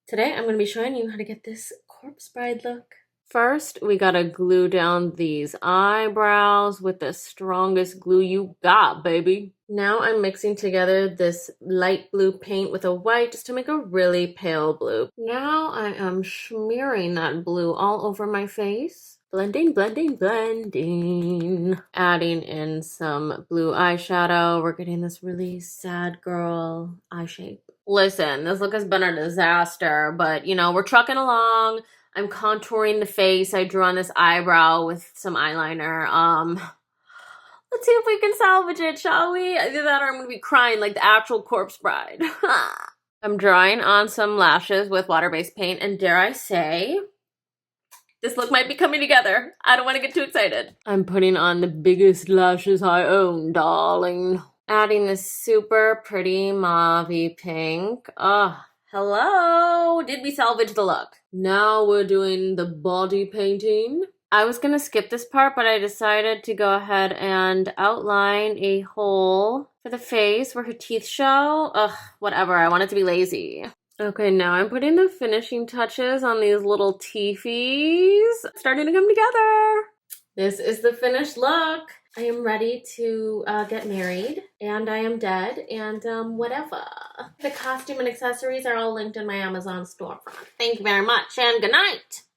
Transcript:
Today I'm going to be showing you how to get this corpse bride look. First, we gotta glue down these eyebrows with the strongest glue you got, baby. Now I'm mixing together this light blue paint with a white just to make a really pale blue. Now I am smearing that blue all over my face. Blending, blending, blending. Adding in some blue eyeshadow. We're getting this really sad girl eye shape. Listen, this look has been a disaster, but you know, we're trucking along. I'm contouring the face. I drew on this eyebrow with some eyeliner. Let's see if we can salvage it, shall we? Either that or I'm gonna be crying like the actual corpse bride. I'm drawing on some lashes with water-based paint, and dare I say, this look might be coming together. I don't want to get too excited. I'm putting on the biggest lashes I own, darling. Adding this super pretty mauve pink. Oh, hello. Did we salvage the look? Now we're doing the body painting. I was gonna skip this part, but I decided to go ahead and outline a hole for the face where her teeth show. Ugh, whatever. I want it to be lazy. Okay, now I'm putting the finishing touches on these little teefies. Starting to come together. This is the finished look. I am ready to get married, and I am dead, and whatever. The costume and accessories are all linked in my Amazon storefront. Thank you very much, and good night.